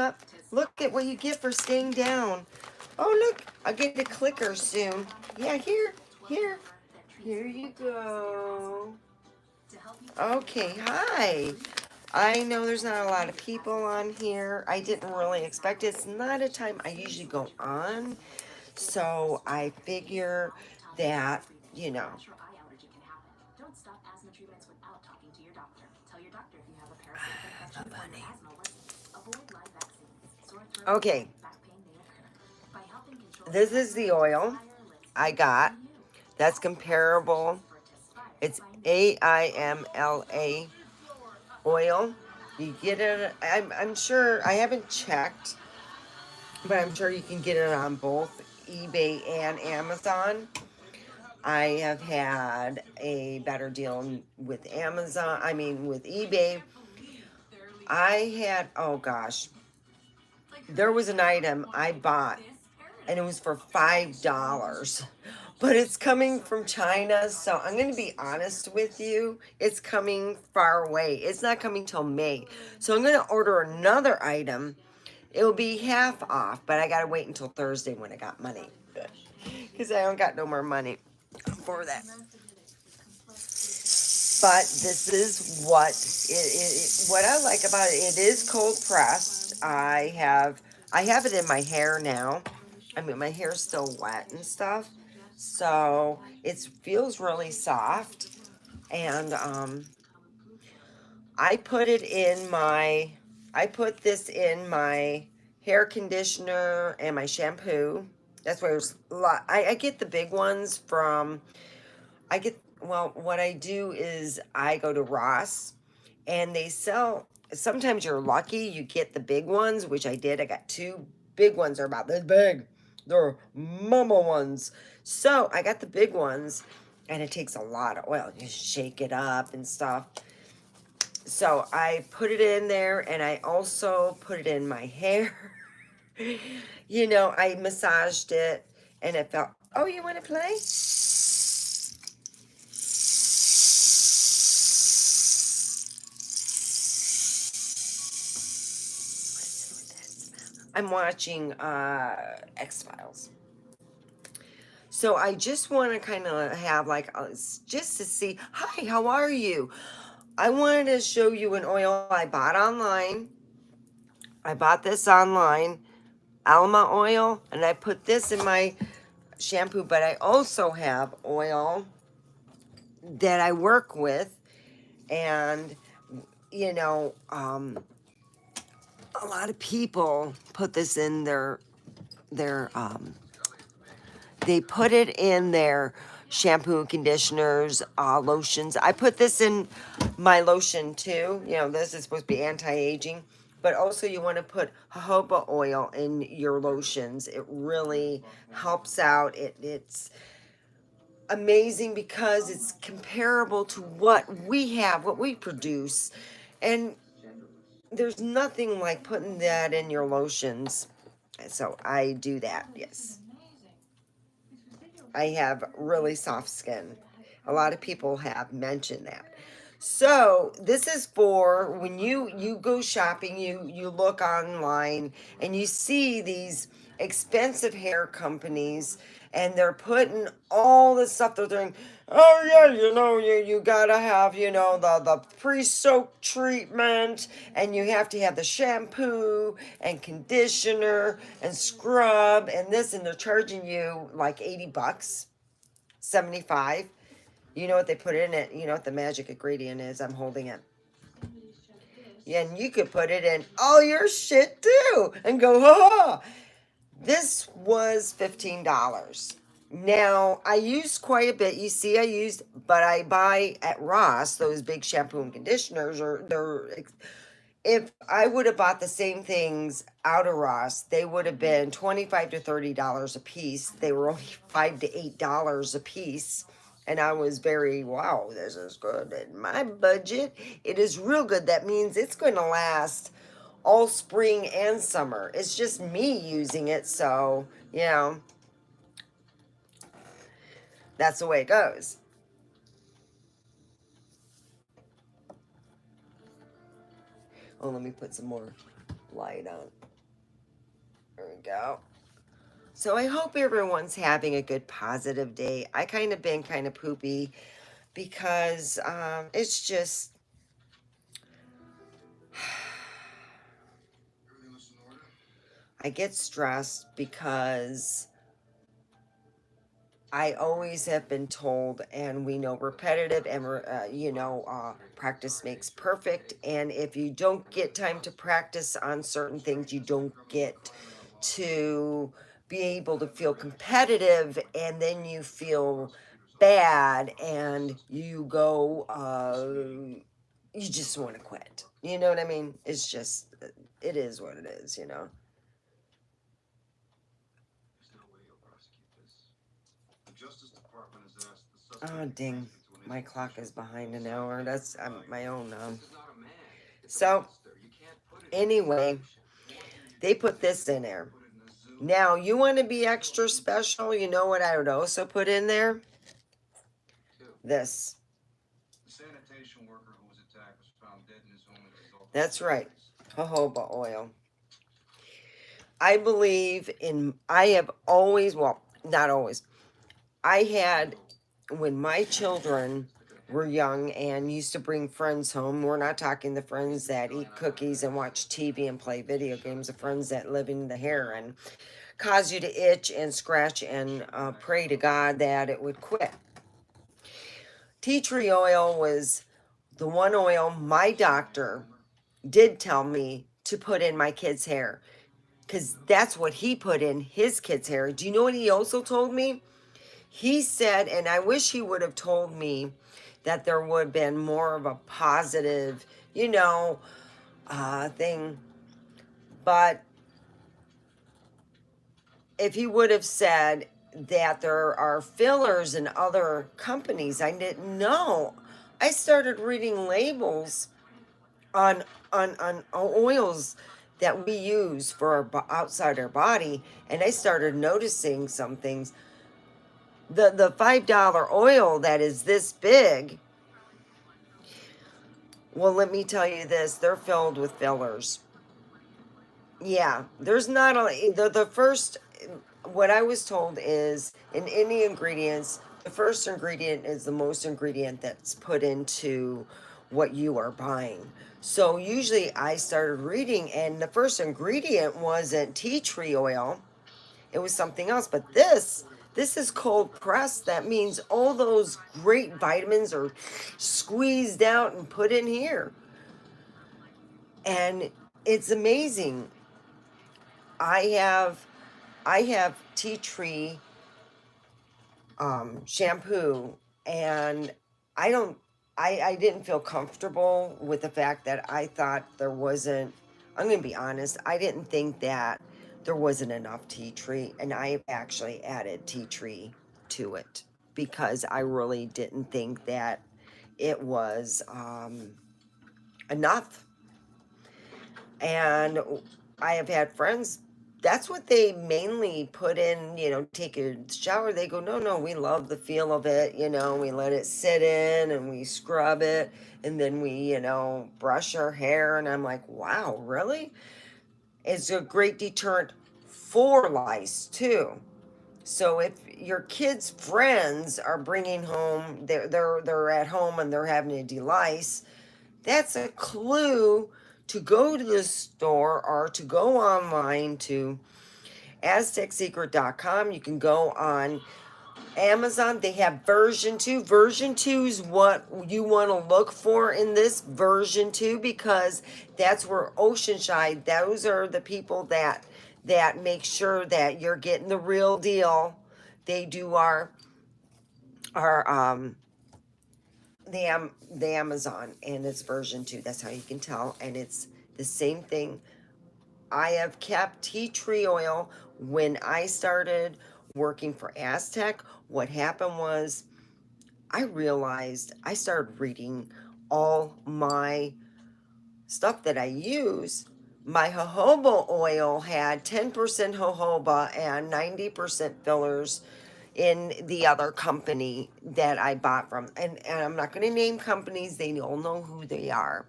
up. Look at what you get for staying down. Oh, look, I'll get a clicker soon. Yeah, here. Here you go. Okay, hi. I know there's not a lot of people on here. I didn't really expect it. It's not a time I usually go on. So I figure that, you know. Okay, this is the oil I got. That's comparable. It's AIMLA oil. You get it. I'm sure. I haven't checked, but I'm sure you can get it on both eBay and Amazon. I have had a better deal with Amazon. I mean, with eBay. I had, oh gosh, there was an item I bought and it was for $5. But it's coming from China, so I'm going to be honest with you. It's coming far away. It's not coming till May. So I'm going to order another item. It will be half off, but I got to wait until Thursday when I got money. Because I don't got no more money for that. But this is what I like about it. It is cold pressed. I have it in my hair now. I mean, my hair's still wet and stuff, so it feels really soft. And I put this in my hair conditioner and my shampoo. That's why there's a lot. I get the big ones from. Well, what I do is I go to Ross and they sell, sometimes you're lucky, you get the big ones, which I did. I got two big ones, they're about this big. They're mama ones. So I got the big ones and it takes a lot of oil. You shake it up and stuff. So I put it in there and I also put it in my hair. I massaged it and it felt, oh, you want to play? I'm watching X Files. So I just want to kind of have like just to see. Hi, how are you? I wanted to show you an oil I bought online. I bought this online, Alma oil, and I put this in my shampoo. But I also have oil that I work with, and you know, a lot of people put this in their they put it in their shampoo and conditioners, lotions. I put this in my lotion too. This is supposed to be anti-aging, but also you want to put jojoba oil in your lotions. It really helps out. It's amazing because it's comparable to what we have, what we produce, and there's nothing like putting that in your lotions. So I do that. Yes. I have really soft skin. A lot of people have mentioned that. So this is for when you go shopping, you look online and you see these expensive hair companies and they're putting all this stuff they're doing. Oh yeah, you gotta have the pre-soak treatment, and you have to have the shampoo and conditioner and scrub and this, and they're charging you like $80, 75. You know what they put in it? You know what the magic ingredient is? I'm holding it. Yeah, and you could put it in all your shit too and go, ha ha. This was $15. Now, I used quite a bit. You see, but I buy at Ross those big shampoo and conditioners, or if I would have bought the same things out of Ross, they would have been $25 to $30 a piece. They were only $5 to $8 a piece. And I was very, wow, this is good. In my budget, it is real good. That means it's going to last all spring and summer. It's just me using it. So, that's the way it goes. Oh, let me put some more light on. There we go. So I hope everyone's having a good positive day. I kind of been kind of poopy because it's just I get stressed because I always have been told, and we know repetitive and practice makes perfect. And if you don't get time to practice on certain things, you don't get to be able to feel competitive, and then you feel bad, and you go, you just want to quit. You know what I mean? It's just, it is what it is, you know? Oh, dang. My clock is behind an hour. That's my own. So, anyway, they put this in there. Now, you want to be extra special? You know what I would also put in there? This. That's right. Jojoba oil. I believe in, I have always, well, not always. I had, when my children were young and used to bring friends home, we're not talking the friends that eat cookies and watch TV and play video games, the friends that live in the hair and cause you to itch and scratch and pray to God that it would quit. Tea tree oil was the one oil my doctor did tell me to put in my kids' hair because that's what he put in his kids' hair. Do you know what he also told me? He said, and I wish he would have told me that there would have been more of a positive, thing. But if he would have said that there are fillers in other companies, I didn't know. I started reading labels on oils that we use for outside our body, and I started noticing some things. The $5 oil that is this big, well, let me tell you this, they're filled with fillers. Yeah, there's not a the first, what I was told is in any ingredients, the first ingredient is the most ingredient that's put into what you are buying. So usually I started reading and the first ingredient wasn't tea tree oil. It was something else, but this is cold pressed. That means all those great vitamins are squeezed out and put in here. And it's amazing. I have I have tea tree shampoo, and I don't I didn't feel comfortable with the fact that I thought there wasn't, I'm gonna be honest, I didn't think that there wasn't enough tea tree, and I have actually added tea tree to it because I really didn't think that it was enough. And I have had friends, that's what they mainly put in, take a shower. They go, no, no, we love the feel of it. We let it sit in and we scrub it and then we, brush our hair. And I'm like, wow, really? It's a great deterrent for lice too. So if your kids' friends are bringing home, they're at home and they're having to delice, that's a clue to go to the store or to go online to aztecsecret.com. You can go on Amazon. They have version 2. Version 2 is what you want to look for in this version 2 because that's where Oceanside, those are the people that make sure that you're getting the real deal. They do our the Amazon, and it's version 2. That's how you can tell, and it's the same thing. I have kept tea tree oil when I started working for Aztec. What happened was I realized I started reading all my stuff that I use. My jojoba oil had 10% jojoba and 90% fillers in the other company that I bought from. And I'm not going to name companies, they all know who they are.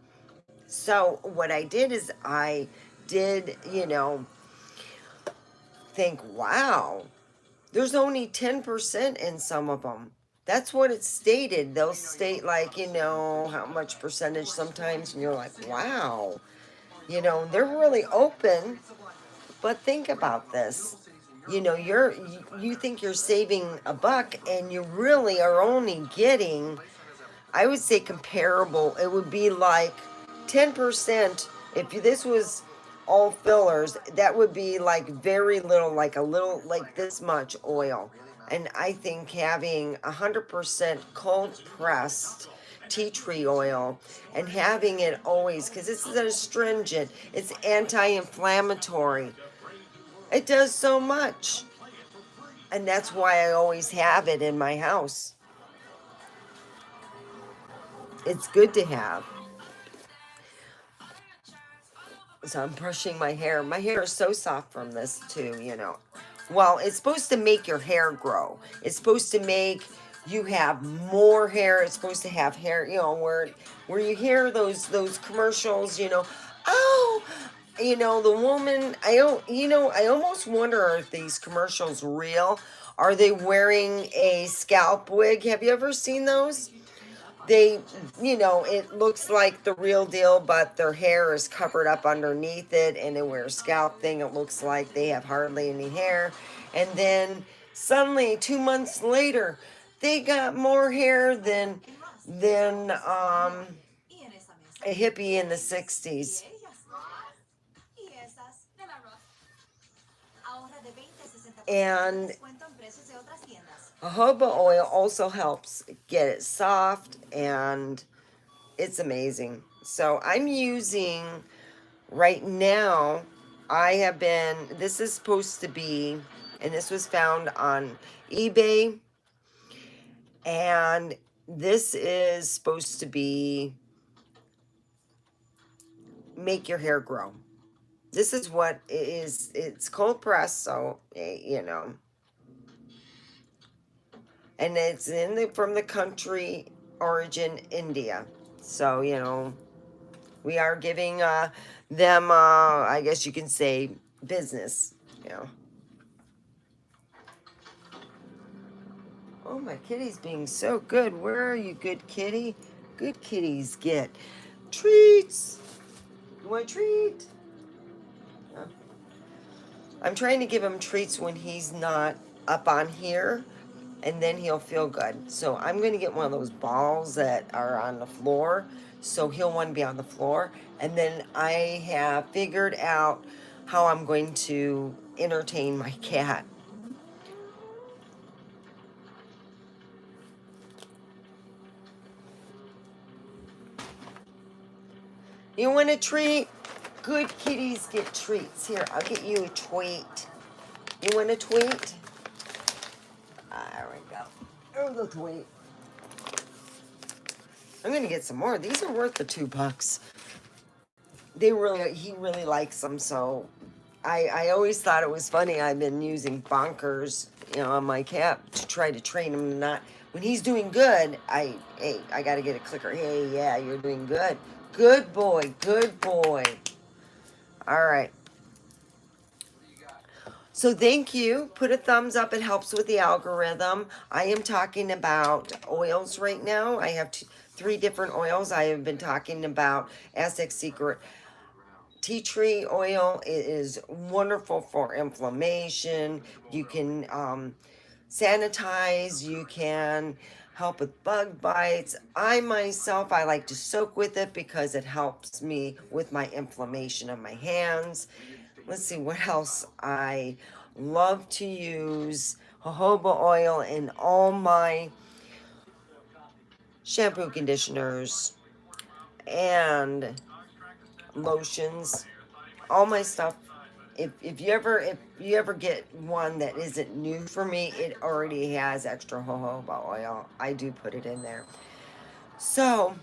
So what I did is I did, think, wow, there's only 10% in some of them. That's what it's stated. They'll state, like, you know, how much percentage sometimes, and you're like, wow, you know, they're really open. But think about this. You know, you think you're saving a buck, and you really are only getting, I would say, comparable. It would be like 10%. If this was all fillers, that would be like very little, like a little, like this much oil. And I think having 100% cold pressed tea tree oil and having it always, because it's an astringent, it's anti-inflammatory. It does so much. And that's why I always have it in my house. It's good to have. So I'm brushing my hair. My hair is so soft from this too, you know. Well, it's supposed to make your hair grow. It's supposed to make you have more hair. It's supposed to have hair, you know, where you hear those commercials, you know. Oh, you know, the woman, I don't, you know, I almost wonder if these commercials real. Are they wearing a scalp wig? Have you ever seen those? They, you know, it looks like the real deal, but their hair is covered up underneath it, and they wear a scalp thing. It looks like they have hardly any hair. And then suddenly 2 months later, they got more hair than a hippie in the 60s. And jojoba oil also helps get it soft, and it's amazing. So I'm using right now, this is supposed to be, and this was found on eBay, and this is supposed to be make your hair grow. This is what it is. It's cold pressed, so, you know. And it's from the country origin India. So, you know, we are giving them, I guess you can say, business, you know. Oh, my kitty's being so good. Where are you, good kitty? Good kitties get treats. You want a treat? Yeah. I'm trying to give him treats when he's not up on here, and then he'll feel good. So I'm going to get one of those balls that are on the floor, so he'll want to be on the floor. And then I have figured out how I'm going to entertain my cat. You want a treat? Good kitties get treats. Here, I'll get you a tweet. You want a tweet? There we go. Oh, the tweet. I'm gonna get some more. These are worth the $2. He really likes them. So I always thought it was funny. I've been using Bonkers, you know, on my cat to try to train him to not. When he's doing good, I got to get a clicker. Hey, yeah, you're doing good. Good boy, good boy. All right. So thank you. Put a thumbs up. It helps with the algorithm. I am talking about oils right now. I have 3 different oils. I have been talking about Aztec Secret tea tree oil. It is wonderful for inflammation. You can sanitize. You can help with bug bites. I like to soak with it because it helps me with my inflammation of my hands. Let's see what else. I love to use jojoba oil in all my shampoo, conditioners, and lotions. All my stuff. If you ever get one that isn't new for me, it already has extra jojoba oil. I do put it in there. So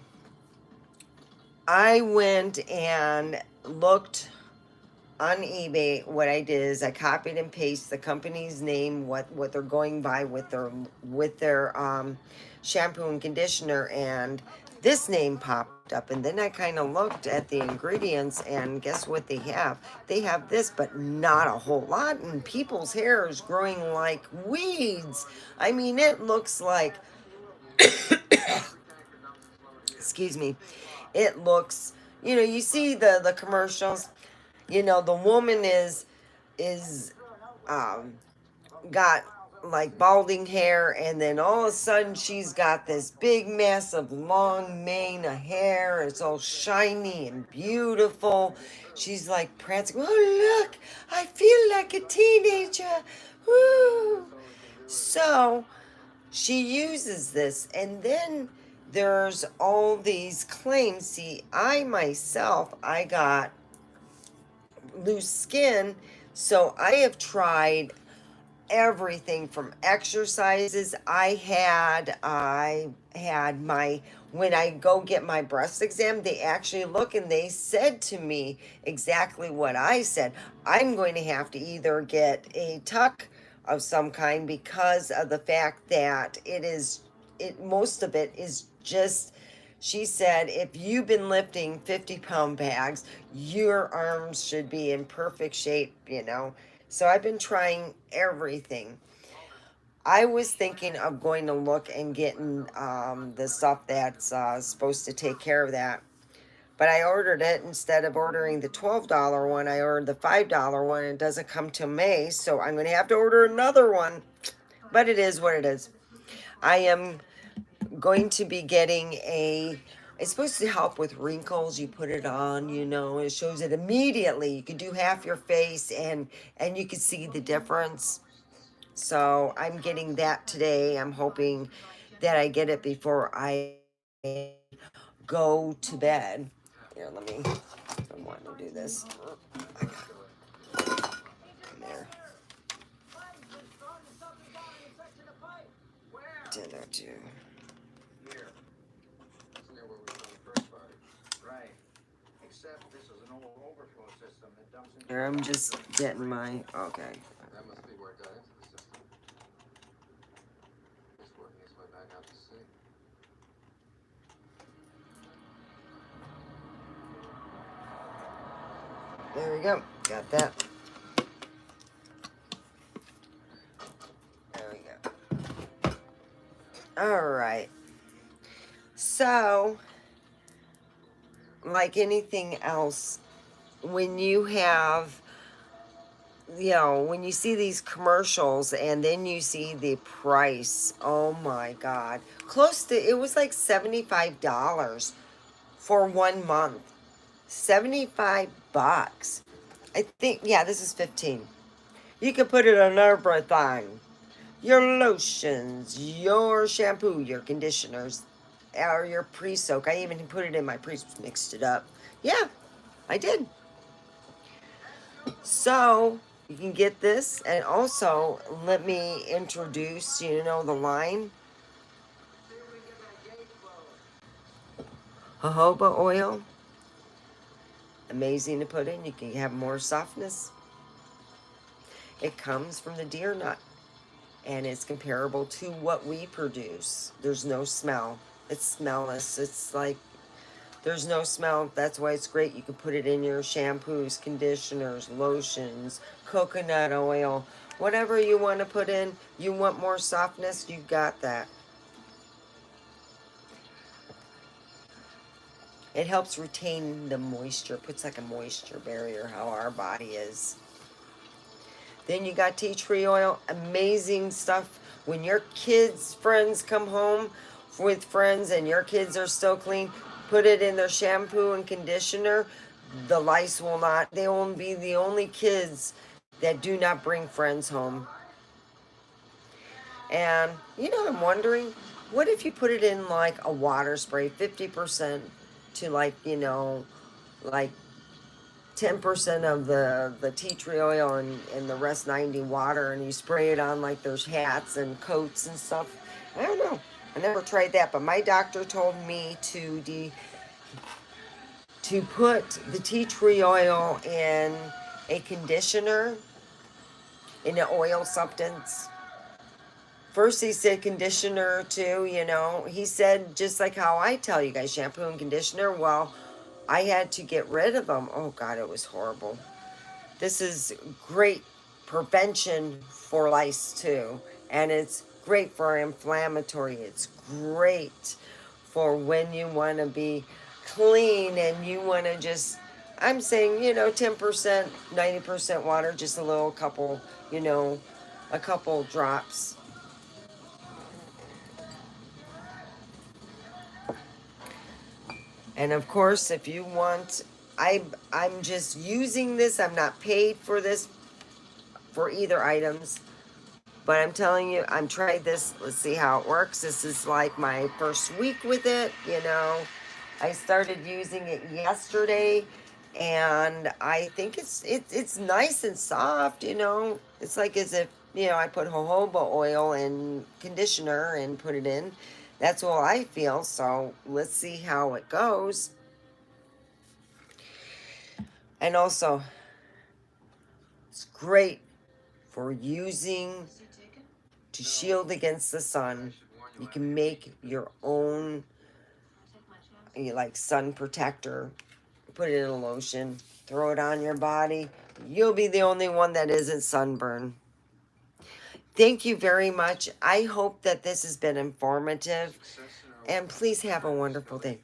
I went and looked on eBay. What I did is I copied and pasted the company's name, what they're going by with their shampoo and conditioner, and this name popped up, and then I kind of looked at the ingredients, and guess what they have? They have this, but not a whole lot, and people's hair is growing like weeds. I mean, it looks like, excuse me, it looks, you see the commercials, the woman is um got like balding hair, and then all of a sudden she's got this big massive long mane of hair. It's all shiny and beautiful. She's like prancing, oh look, I feel like a teenager. Woo. So she uses this, and then there's all these claims. See, I got loose skin, so I have tried everything from exercises. I had my, when I go get my breast exam, they actually look and they said to me exactly what I said. I'm going to have to either get a tuck of some kind, because of the fact that most of it is just, she said, if you've been lifting 50-pound bags, your arms should be in perfect shape. So I've been trying everything. I was thinking of going to look and getting the stuff that's supposed to take care of that. But I ordered it, instead of ordering the $12 one, I ordered the $5 one. It doesn't come till May, so I'm going to have to order another one. But it is what it is. I am going to be getting it's supposed to help with wrinkles. You put it on, it shows it immediately. You can do half your face, and you can see the difference. So I'm getting that today. I'm hoping that I get it before I go to bed. Here, I'm wanting to do this. There. Dinner too. Here, I'm just getting my, okay. That must be where it got into the system. It's working its way back out to sea. There we go. Got that. There we go. All right. So, like anything else, when you have, when you see these commercials and then you see the price, oh my God, it was like $75 for 1 month. 75 bucks. I think, yeah, this is 15. You can put it on everything. Your lotions, your shampoo, your conditioners, or your pre-soak. I even put it in my mixed it up. Yeah, I did. So you can get this, and also let me introduce, the line. Jojoba oil. Amazing to put in. You can have more softness. It comes from the deer nut, and it's comparable to what we produce. There's no smell. It's smellless. It's like, there's no smell. That's why it's great. You can put it in your shampoos, conditioners, lotions, coconut oil, whatever you want to put in. You want more softness, you got that. It helps retain the moisture, puts like a moisture barrier, how our body is. Then you got tea tree oil, amazing stuff. When your kids' friends come home with friends and your kids are still clean, put it in their shampoo and conditioner. The lice will not, they will be the only kids that do not bring friends home. And, I'm wondering, what if you put it in like a water spray, 50% to like 10% of the tea tree oil, and the rest 90 water, and you spray it on like those hats and coats and stuff. I don't know. I never tried that, but my doctor told me to put the tea tree oil in a conditioner, in an oil substance, First he said conditioner too, you know. He said just like how I tell you guys, shampoo and conditioner. Well, I had to get rid of them. Oh God, it was horrible. This is great prevention for lice too. And it's great for inflammatory. It's great for when you want to be clean and you want to just, I'm saying, you know, 10%, 90% water, just a little couple, you know, a couple drops. And of course, if you want, I'm just using this. I'm not paid for this for either items, but I'm telling you, I'm tried this. Let's see how it works. This is like my first week with it. You know, I started using it yesterday, and I think it's nice and soft. You know, it's like as if you know I put jojoba oil and conditioner and put it in. That's all I feel. So let's see how it goes. And also, it's great for using to shield against the sun. You can make your own like sun protector. Put it in a lotion, throw it on your body. You'll be the only one that isn't sunburned. Thank you very much. I hope that this has been informative. And please have a wonderful day.